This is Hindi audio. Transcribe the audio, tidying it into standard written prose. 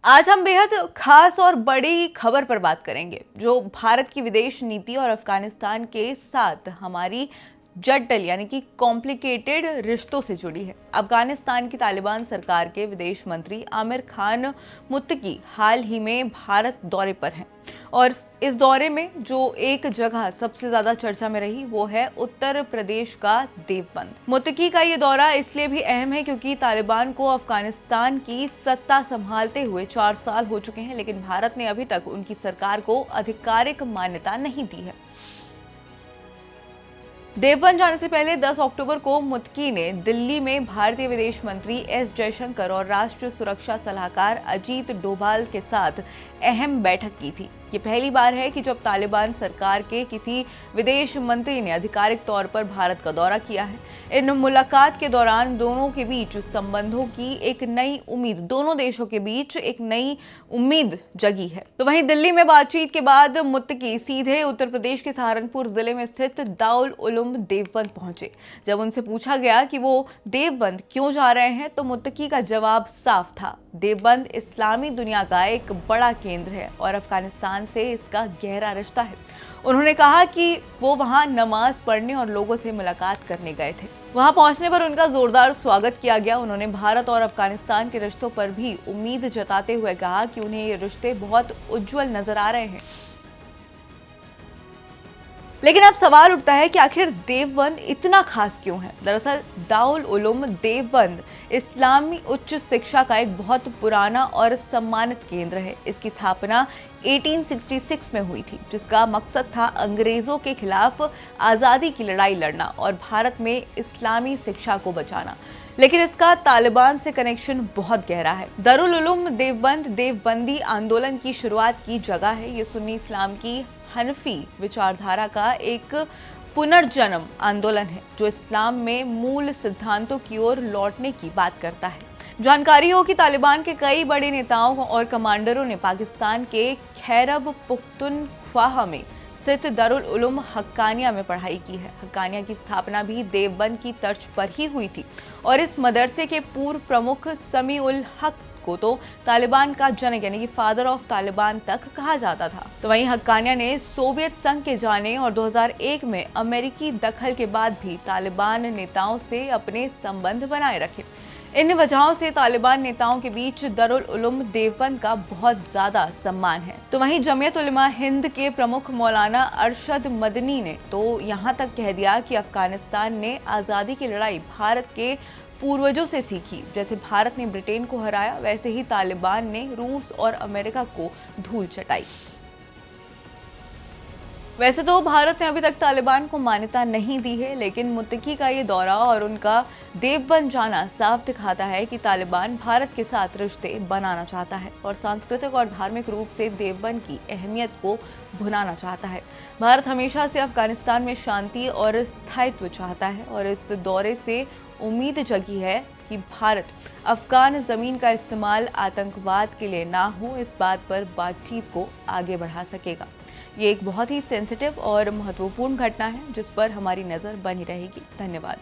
आज हम बेहद खास और बड़ी खबर पर बात करेंगे जो भारत की विदेश नीति और अफगानिस्तान के साथ हमारी जटिल यानी कि कॉम्प्लिकेटेड रिश्तों से जुड़ी है। अफगानिस्तान की तालिबान सरकार के विदेश मंत्री आमिर खान मुत्तकी हाल ही में भारत दौरे पर हैं और इस दौरे में जो एक जगह सबसे ज्यादा चर्चा में रही वो है उत्तर प्रदेश का देवबंद। मुत्तकी का ये दौरा इसलिए भी अहम है क्योंकि तालिबान को अफगानिस्तान की सत्ता संभालते हुए 4 साल हो चुके हैं, लेकिन भारत ने अभी तक उनकी सरकार को आधिकारिक मान्यता नहीं दी है। देवबंद जाने से पहले 10 अक्टूबर को मुत्तकी ने दिल्ली में भारतीय विदेश मंत्री एस जयशंकर और राष्ट्रीय सुरक्षा सलाहकार अजीत डोभाल के साथ अहम बैठक की थी। ये पहली बार है कि जब तालिबान सरकार के किसी विदेश मंत्री ने आधिकारिक तौर पर भारत का दौरा किया है। इन मुलाकात के दौरान दोनों के बीच संबंधों की एक नई उम्मीद, दोनों देशों के बीच एक नई उम्मीद जगी है। तो वहीं दिल्ली में बातचीत के बाद मुत्तकी सीधे उत्तर प्रदेश के सहारनपुर जिले में स्थित दाउल उलूम देवबंद पहुंचे। जब उनसे पूछा गया कि वो देवबंद क्यों जा रहे हैं तो मुत्तकी का जवाब साफ था। देवबंद इस्लामी दुनिया का एक बड़ा केंद्र है और अफगानिस्तान से इसका गहरा रिश्ता है। उन्होंने कहा कि वो वहां नमाज पढ़ने और लोगों से मुलाकात करने गए थे। वहां पहुंचने पर उनका जोरदार स्वागत किया गया। उन्होंने भारत और अफगानिस्तान के रिश्तों पर भी उम्मीद जताते हुए कहा कि उन्हें ये रिश्ते बहुत उज्जवल नजर आ रहे हैं। लेकिन अब सवाल उठता है कि आखिर देवबंद इतना खास क्यों है। दरअसल दाउल उलूम देवबंद इस्लामी उच्च शिक्षा का एक बहुत पुराना और सम्मानित केंद्र है। इसकी स्थापना 1866 में हुई थी, जिसका मकसद था अंग्रेजों के खिलाफ आज़ादी की लड़ाई लड़ना और भारत में इस्लामी शिक्षा को बचाना। लेकिन इसका तालिबान से कनेक्शन बहुत गहरा है। दारुल उलूम देवबंद देवबंदी आंदोलन की शुरुआत की जगह है। ये सुन्नी इस्लाम की हनफी विचारधारा का एक पुनर्जन्म आंदोलन है जो इस्लाम में मूल सिद्धांतों की ओर लौटने की बात करता है। जानकारी हो कि तालिबान के कई बड़े नेताओं और कमांडरों ने पाकिस्तान के खैरब पुख्तूनख्वा में स्थित दारुल उलूम हक्कानिया में पढ़ाई की है। हक्कानिया की स्थापना भी देवबंद की तर्ज पर ही हुई थी और इस मदरसे के पूर्व प्रमुख समी उल हक को तो तालिबान का जनक यानी कि फादर ऑफ तालिबान तक कहा जाता था। तो वहीं हक्कानिया ने सोवियत संघ के जाने और 2001 में अमेरिकी दखल के बाद भी तालिबान नेताओं से अपने संबंध बनाए रखे। इन वजहों से तालिबान नेताओं के बीच दारुल उलूम देवबंद का बहुत ज्यादा सम्मान है। तो वहीं जमीयत उलमा हिंद के प्रमुख मौलाना अरशद मदनी ने तो यहाँ तक कह दिया कि अफगानिस्तान ने आज़ादी की लड़ाई भारत के पूर्वजों से सीखी। जैसे भारत ने ब्रिटेन को हराया, वैसे ही तालिबान ने रूस और अमेरिका को धूल चटाई। वैसे तो भारत ने अभी तक तालिबान को मान्यता नहीं दी है, लेकिन मुत्तकी का ये दौरा और उनका देवबंद जाना साफ दिखाता है कि तालिबान भारत के साथ रिश्ते बनाना चाहता है और सांस्कृतिक और धार्मिक रूप से देवबंद की अहमियत को भुनाना चाहता है। भारत हमेशा से अफगानिस्तान में शांति और स्थायित्व चाहता है और इस दौरे से उम्मीद जगी है कि भारत अफगान जमीन का इस्तेमाल आतंकवाद के लिए ना हो, इस बात पर बातचीत को आगे बढ़ा सकेगा। ये एक बहुत ही सेंसिटिव और महत्वपूर्ण घटना है जिस पर हमारी नज़र बनी रहेगी। धन्यवाद।